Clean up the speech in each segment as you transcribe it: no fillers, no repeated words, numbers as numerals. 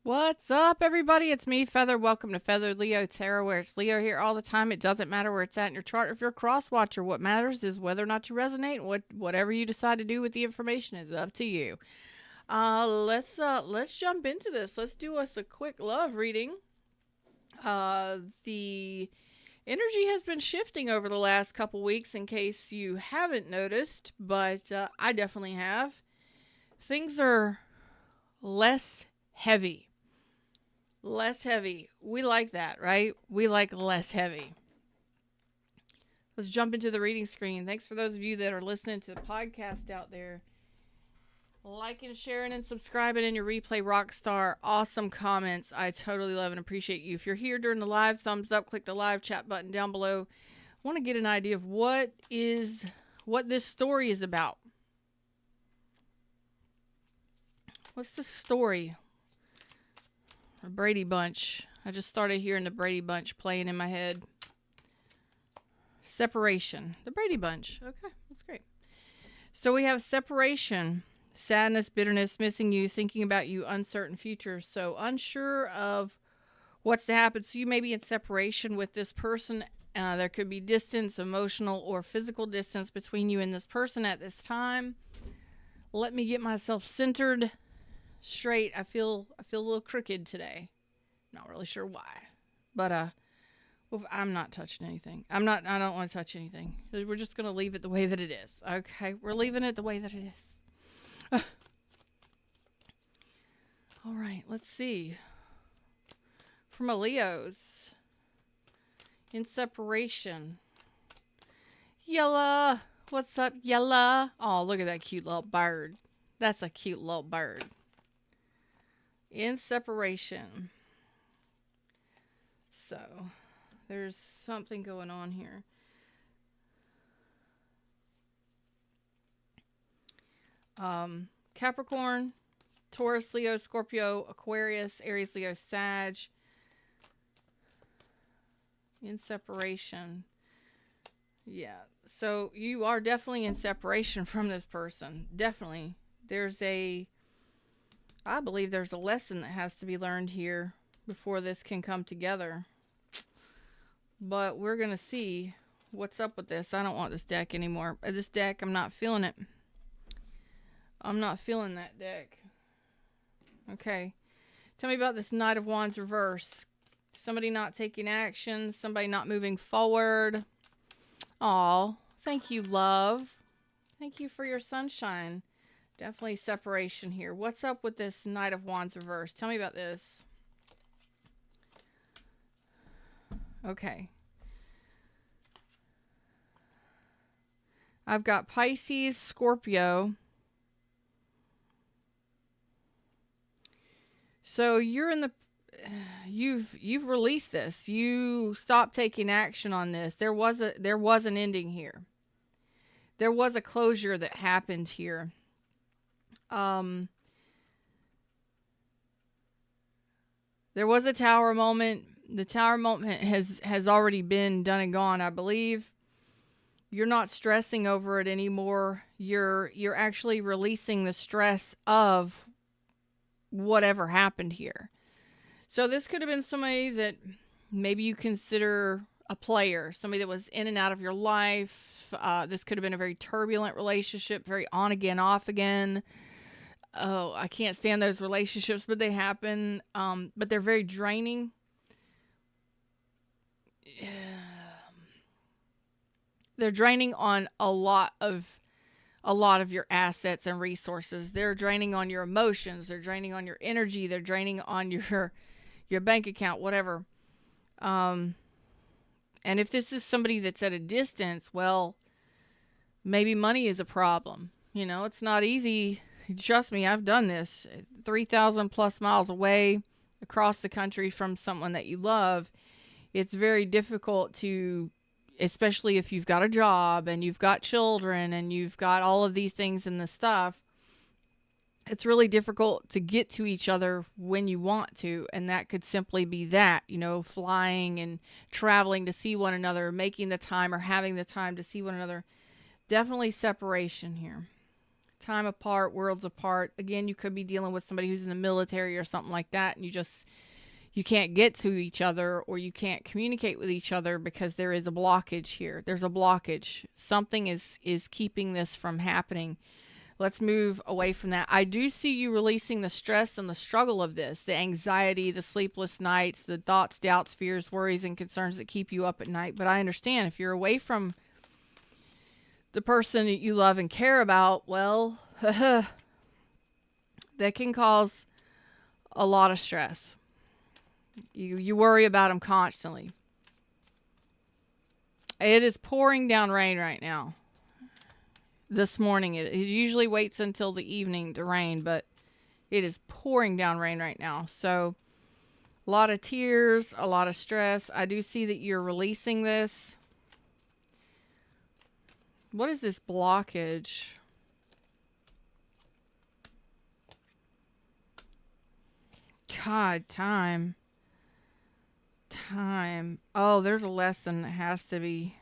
What's up, everybody? It's me, Feather. Welcome to Feathered Leo Tarot, where it's Leo here all the time. It doesn't matter where it's at in your chart. If you're a cross watcher, what matters is whether or not you resonate. Whatever you decide to do with the information is up to you. Let's jump into this. Let's do us a quick love reading. The energy has been shifting over the last couple weeks, in case you haven't noticed, but I definitely have. Things are less heavy. Less heavy. We like that, right? We like less heavy. Let's jump into the reading screen. Thanks for those of you that are listening to the podcast out there. Liking, sharing, and subscribing in your replay rock star. Awesome comments. I totally love and appreciate you. If you're here during the live, thumbs up. Click the live chat button down below. I want to get an idea of what this story is about. What's the story? Or Brady Bunch. I just started hearing the Brady Bunch playing in my head. Separation. The Brady Bunch. Okay, that's great. So we have separation, sadness, bitterness, missing you, thinking about you, uncertain future. So unsure of what's to happen. So you may be in separation with this person. There could be distance, emotional or physical distance between you and this person at this time. Let me get myself centered. Straight. I feel a little crooked today. Not really sure why, but I'm not touching anything. I don't want to touch anything. We're just gonna leave it the way that it is. Okay, we're leaving it the way that it is. All right, let's see. From a Leo's in separation. Yella, what's up, Yella? Oh, look at that cute little bird. That's a cute little bird. In separation. So, there's something going on here. Capricorn, Taurus, Leo, Scorpio, Aquarius, Aries, Leo, Sag. In separation. Yeah. So, you are definitely in separation from this person. Definitely. I believe there's a lesson that has to be learned here before this can come together. But we're going to see what's up with this. I don't want this deck anymore. This deck, I'm not feeling it. I'm not feeling that deck. Okay. Tell me about this Knight of Wands reverse. Somebody not taking action. Somebody not moving forward. Aw, thank you, love. Thank you for your sunshine. Definitely separation here. What's up with this Knight of Wands reverse? Tell me about this. Okay. I've got Pisces, Scorpio. So you're in the... You've released this. You stopped taking action on this. There was an ending here. There was a closure that happened here. There was a tower moment. The tower moment has already been done and gone, I believe. You're not stressing over it anymore. You're actually releasing the stress of whatever happened here. So this could have been somebody that maybe you consider a player, somebody that was in and out of your life. This could have been a very turbulent relationship, very on again, off again. Oh, I can't stand those relationships, but they happen. But they're very draining. They're draining on a lot of your assets and resources. They're draining on your emotions. They're draining on your energy. They're draining on your bank account, whatever. And if this is somebody that's at a distance, well, maybe money is a problem. You know, it's not easy. Trust me, I've done this. 3,000 plus miles away across the country from someone that you love. It's very difficult to, especially if you've got a job and you've got children and you've got all of these things and the stuff. It's really difficult to get to each other when you want to. And that could simply be that, you know, flying and traveling to see one another, making the time or having the time to see one another. Definitely separation here. Time apart, worlds apart. Again, you could be dealing with somebody who's in the military or something like that, and you can't get to each other, or you can't communicate with each other because there is a blockage here. There's a blockage. Something is keeping this from happening. Let's move away from that. I do see you releasing the stress and the struggle of this, the anxiety, the sleepless nights, the thoughts, doubts, fears, worries, and concerns that keep you up at night. But I understand if you're away from the person that you love and care about, well, that can cause a lot of stress. You worry about them constantly. It is pouring down rain right now. This morning, it usually waits until the evening to rain, but it is pouring down rain right now. So a lot of tears, a lot of stress. I do see that you're releasing this. What is this blockage? God, time. Oh, there's a lesson that has to be.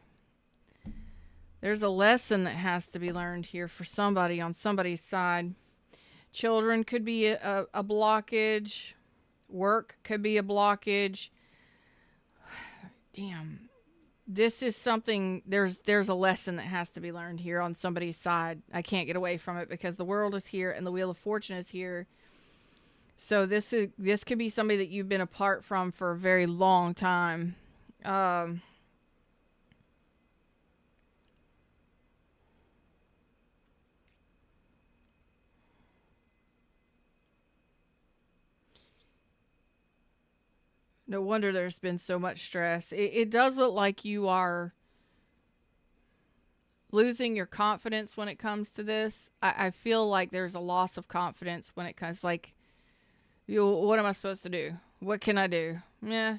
There's a lesson that has to be learned here for somebody on somebody's side. Children could be a blockage. Work could be a blockage. Damn. This is something, there's a lesson that has to be learned here on somebody's side. I can't get away from it because the world is here and the Wheel of Fortune is here. So this could be somebody that you've been apart from for a very long time. No wonder there's been so much stress. It does look like you are losing your confidence when it comes to this. I feel like there's a loss of confidence when it comes, like, what am I supposed to do? What can I do? Yeah,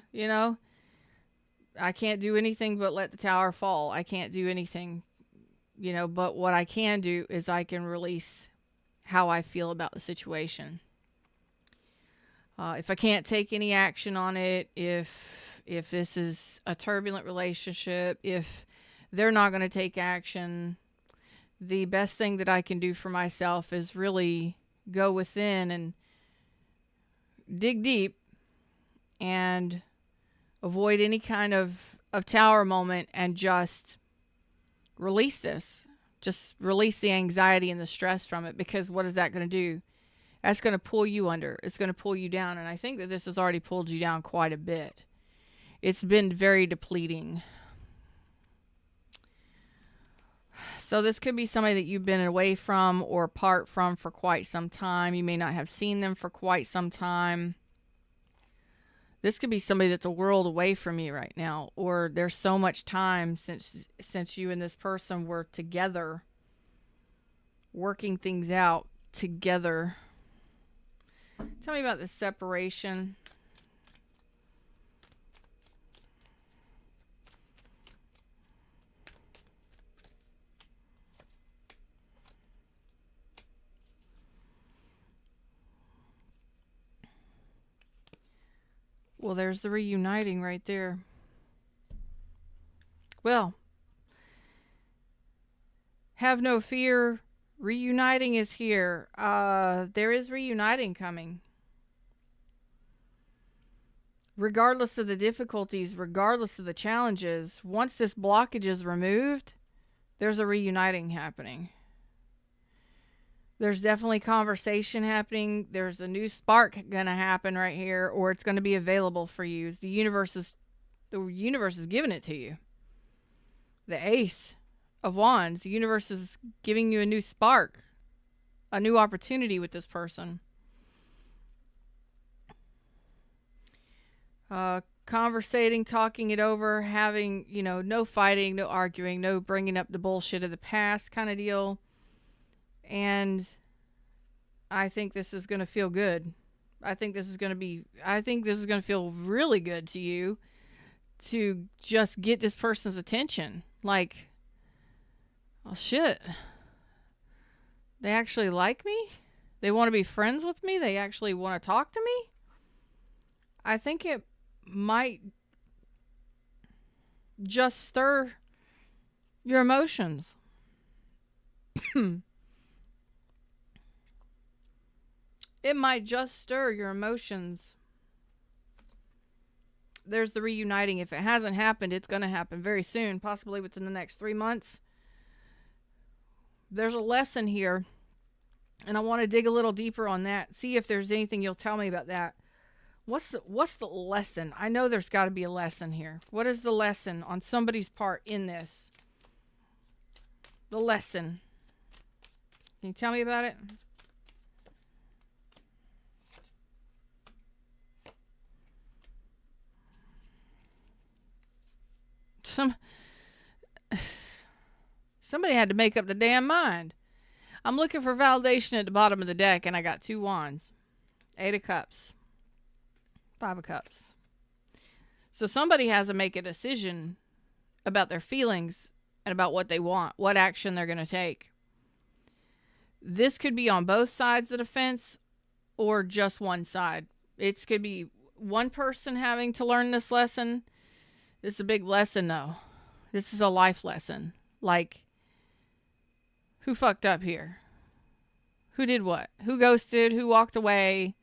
I can't do anything but let the tower fall. I can't do anything, but what I can do is I can release how I feel about the situation. If I can't take any action on it, if this is a turbulent relationship, if they're not going to take action, the best thing that I can do for myself is really go within and dig deep and avoid any kind of tower moment and just release this. Just release the anxiety and the stress from it, because what is that going to do? That's going to pull you under. It's going to pull you down. And I think that this has already pulled you down quite a bit. It's been very depleting. So this could be somebody that you've been away from or apart from for quite some time. You may not have seen them for quite some time. This could be somebody that's a world away from you right now. Or there's so much time since you and this person were together, working things out together. Tell me about the separation. Well, there's the reuniting right there. Well, have no fear. Reuniting is here. There is reuniting coming. Regardless of the difficulties, regardless of the challenges, once this blockage is removed, there's a reuniting happening. There's definitely conversation happening. There's a new spark going to happen right here, or it's going to be available for you. The universe is giving it to you. The Ace of Wands. The universe is giving you a new spark, a new opportunity with this person. Conversating, talking it over, having, no fighting, no arguing, no bringing up the bullshit of the past kind of deal. And I think this is going to feel good. I think this is going to feel really good to you to just get this person's attention. Like, oh shit, they actually like me? They want to be friends with me? They actually want to talk to me? I think it might just stir your emotions. It might just stir your emotions. There's the reuniting. If it hasn't happened, it's going to happen very soon, possibly within the next 3 months. There's a lesson here, and I want to dig a little deeper on that. See if there's anything you'll tell me about that. What's the lesson? I know there's got to be a lesson here. What is the lesson on somebody's part in this? The lesson. Can you tell me about it? Somebody had to make up the damn mind. I'm looking for validation at the bottom of the deck, and I got 2 wands. 8 of cups. 5 of cups. So somebody has to make a decision about their feelings and about what they want, what action they're going to take. This could be on both sides of the fence or just one side. It could be one person having to learn this lesson. This is a big lesson, though. This is a life lesson. Like, who fucked up here? Who did what? Who ghosted? Who walked away?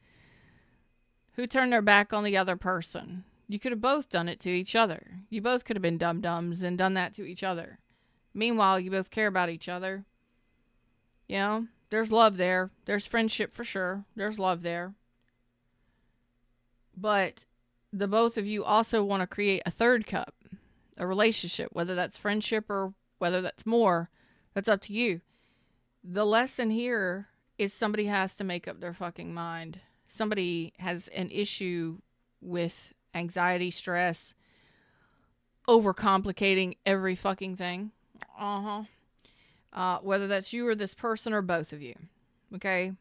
Who turned their back on the other person? You could have both done it to each other. You both could have been dum-dums and done that to each other. Meanwhile, you both care about each other. You know, there's love there. There's friendship for sure. There's love there. But the both of you also want to create a third cup, a relationship, whether that's friendship or whether that's more. That's up to you. The lesson here is somebody has to make up their fucking mind. Somebody has an issue with anxiety, stress, overcomplicating every fucking thing. Whether that's you or this person or both of you. Okay?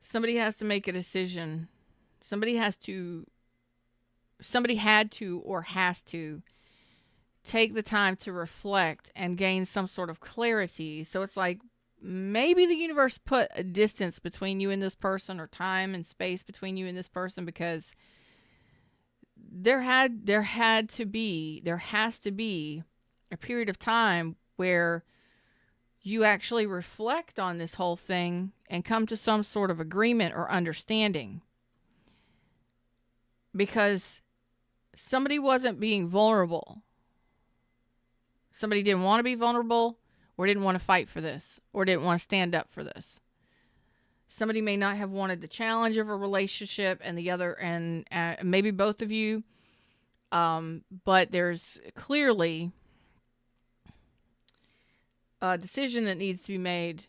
Somebody has to make a decision. Somebody had to or has to take the time to reflect and gain some sort of clarity. So it's like maybe the universe put a distance between you and this person, or time and space between you and this person, because there has to be a period of time where you actually reflect on this whole thing and come to some sort of agreement or understanding. Because somebody wasn't being vulnerable. Somebody didn't want to be vulnerable, or didn't want to fight for this, or didn't want to stand up for this. Somebody may not have wanted the challenge of a relationship, and the other, and maybe both of you. But there's clearly a decision that needs to be made,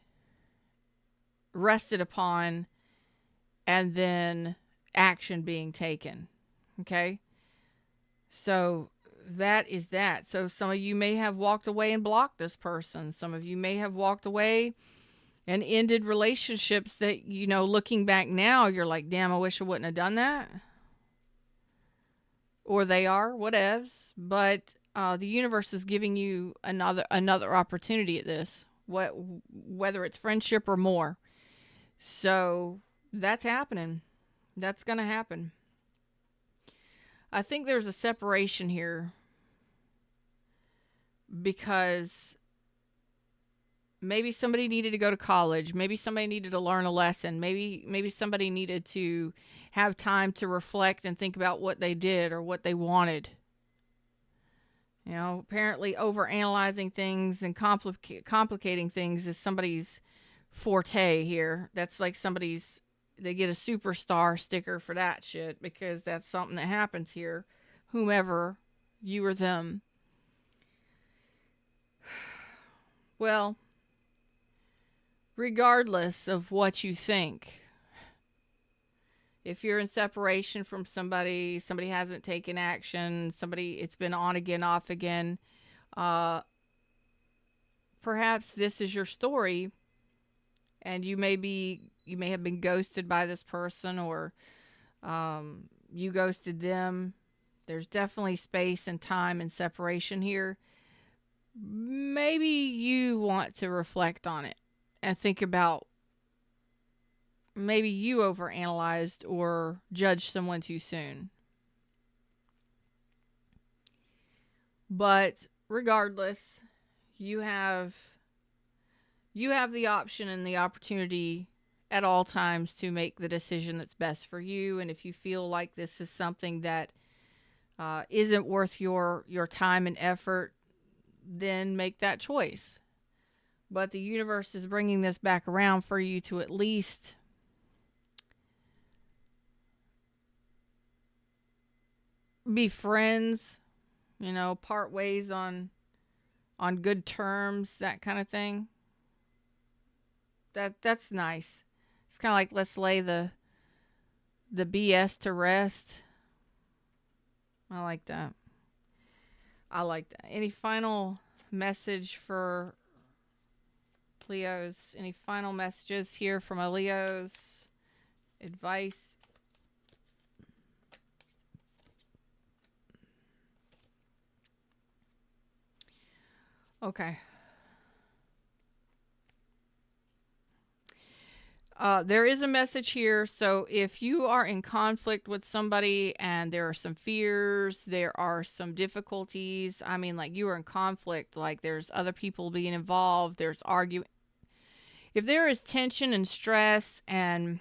rested upon, and then action being taken. Okay? So that is that. So some of you may have walked away and blocked this person. Some of you may have walked away and ended relationships that, you know, looking back now, you're like, damn, I wish I wouldn't have done that. Or they are, whatevs. But the universe is giving you another opportunity at this, whether it's friendship or more. So that's happening. That's going to happen. I think there's a separation here because maybe somebody needed to go to college. Maybe somebody needed to learn a lesson. Maybe somebody needed to have time to reflect and think about what they did or what they wanted. You know, apparently overanalyzing things and complicating things is somebody's forte here. That's like they get a superstar sticker for that shit, because that's something that happens here. Whomever, you or them. Well, regardless of what you think, if you're in separation from somebody hasn't taken action, it's been on again, off again, perhaps this is your story, and you may have been ghosted by this person, or you ghosted them. There's definitely space and time and separation here. Maybe you want to reflect on it and think about, maybe you overanalyzed or judged someone too soon. But regardless, you have the option and the opportunity at all times to make the decision that's best for you. And if you feel like this is something that isn't worth your time and effort, then make that choice. But the universe is bringing this back around for you to at least be friends, part ways on good terms, that kind of thing. That's nice. It's kind of like, let's lay the BS to rest. I like that. I like that. Any final message for Leos? Any final messages here from a Leo's advice? Okay. There is a message here. So if you are in conflict with somebody and there are some fears, there are some difficulties, I mean, like you are in conflict, like there's other people being involved, there's arguing. If there is tension and stress and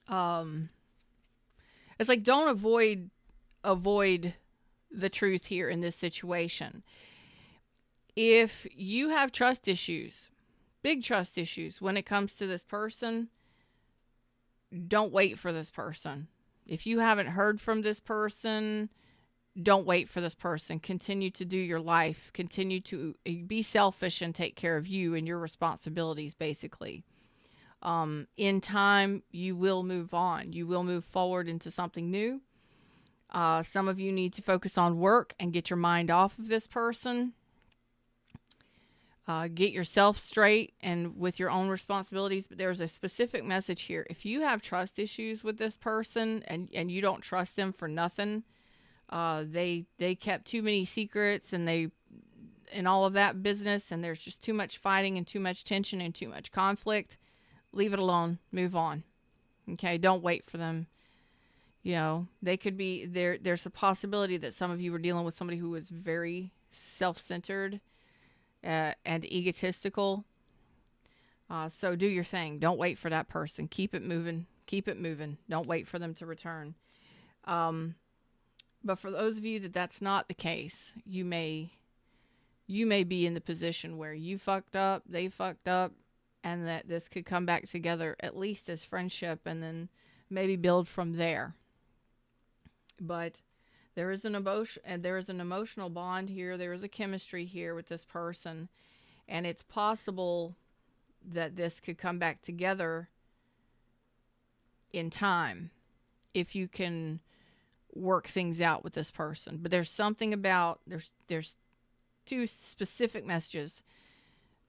it's like, don't avoid the truth here in this situation. If you have trust issues, big trust issues when it comes to this person, don't wait for this person. If you haven't heard from this person, don't wait for this person. Continue to do your life. Continue to be selfish and take care of you and your responsibilities, basically. In time, you will move on. You will move forward into something new. Some of you need to focus on work and get your mind off of this person. Get yourself straight and with your own responsibilities. But there's a specific message here. If you have trust issues with this person and you don't trust them for nothing, they kept too many secrets and all of that business, and there's just too much fighting and too much tension and too much conflict, leave it alone. Move on. Okay, don't wait for them. They could be there. There's a possibility that some of you were dealing with somebody who was very self-centered and egotistical. So do your thing. Don't wait for that person. Keep it moving. Keep it moving. Don't wait for them to return. But for those of you that's not the case, you may be in the position where you fucked up, they fucked up, and that this could come back together at least as friendship, and then maybe build from there. But there is an emotion, and there is an emotional bond here. There is a chemistry here with this person, and it's possible that this could come back together in time if you can work things out with this person. But there's something about there's two specific messages.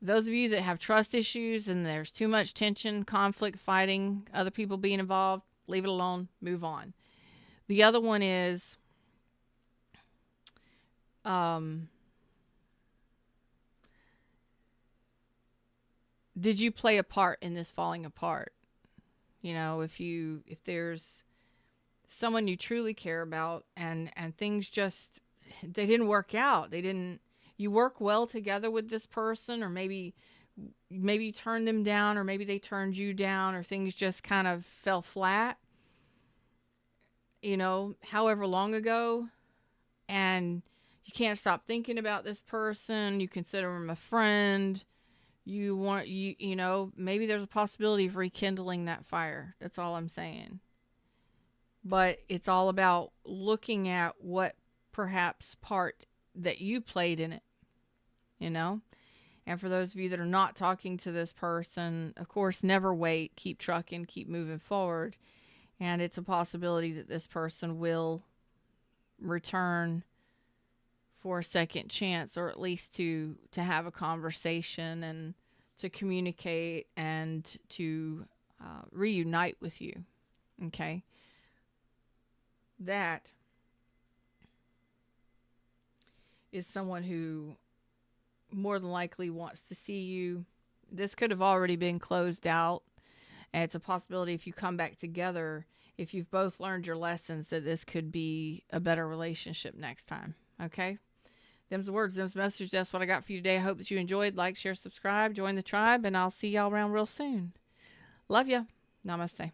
Those of you that have trust issues and there's too much tension, conflict, fighting, other people being involved, leave it alone, move on. The other one is did you play a part in this falling apart? If there's someone you truly care about and things just, they didn't work out. You work well together with this person, or maybe you turned them down, or maybe they turned you down, or things just kind of fell flat, however long ago, and you can't stop thinking about this person. You consider them a friend. Maybe there's a possibility of rekindling that fire. That's all I'm saying. But it's all about looking at what perhaps part that you played in it, And for those of you that are not talking to this person, of course, never wait. Keep trucking, keep moving forward. And it's a possibility that this person will return for a second chance, or at least to have a conversation and to communicate and to reunite with you. Okay? That is someone who more than likely wants to see you. This could have already been closed out, and it's a possibility if you come back together, if you've both learned your lessons, that this could be a better relationship next time. Okay? Them's the words, them's the message. That's what I got for you today. I hope that you enjoyed. Like, share, subscribe, join the tribe, and I'll see y'all around real soon. Love you. Namaste.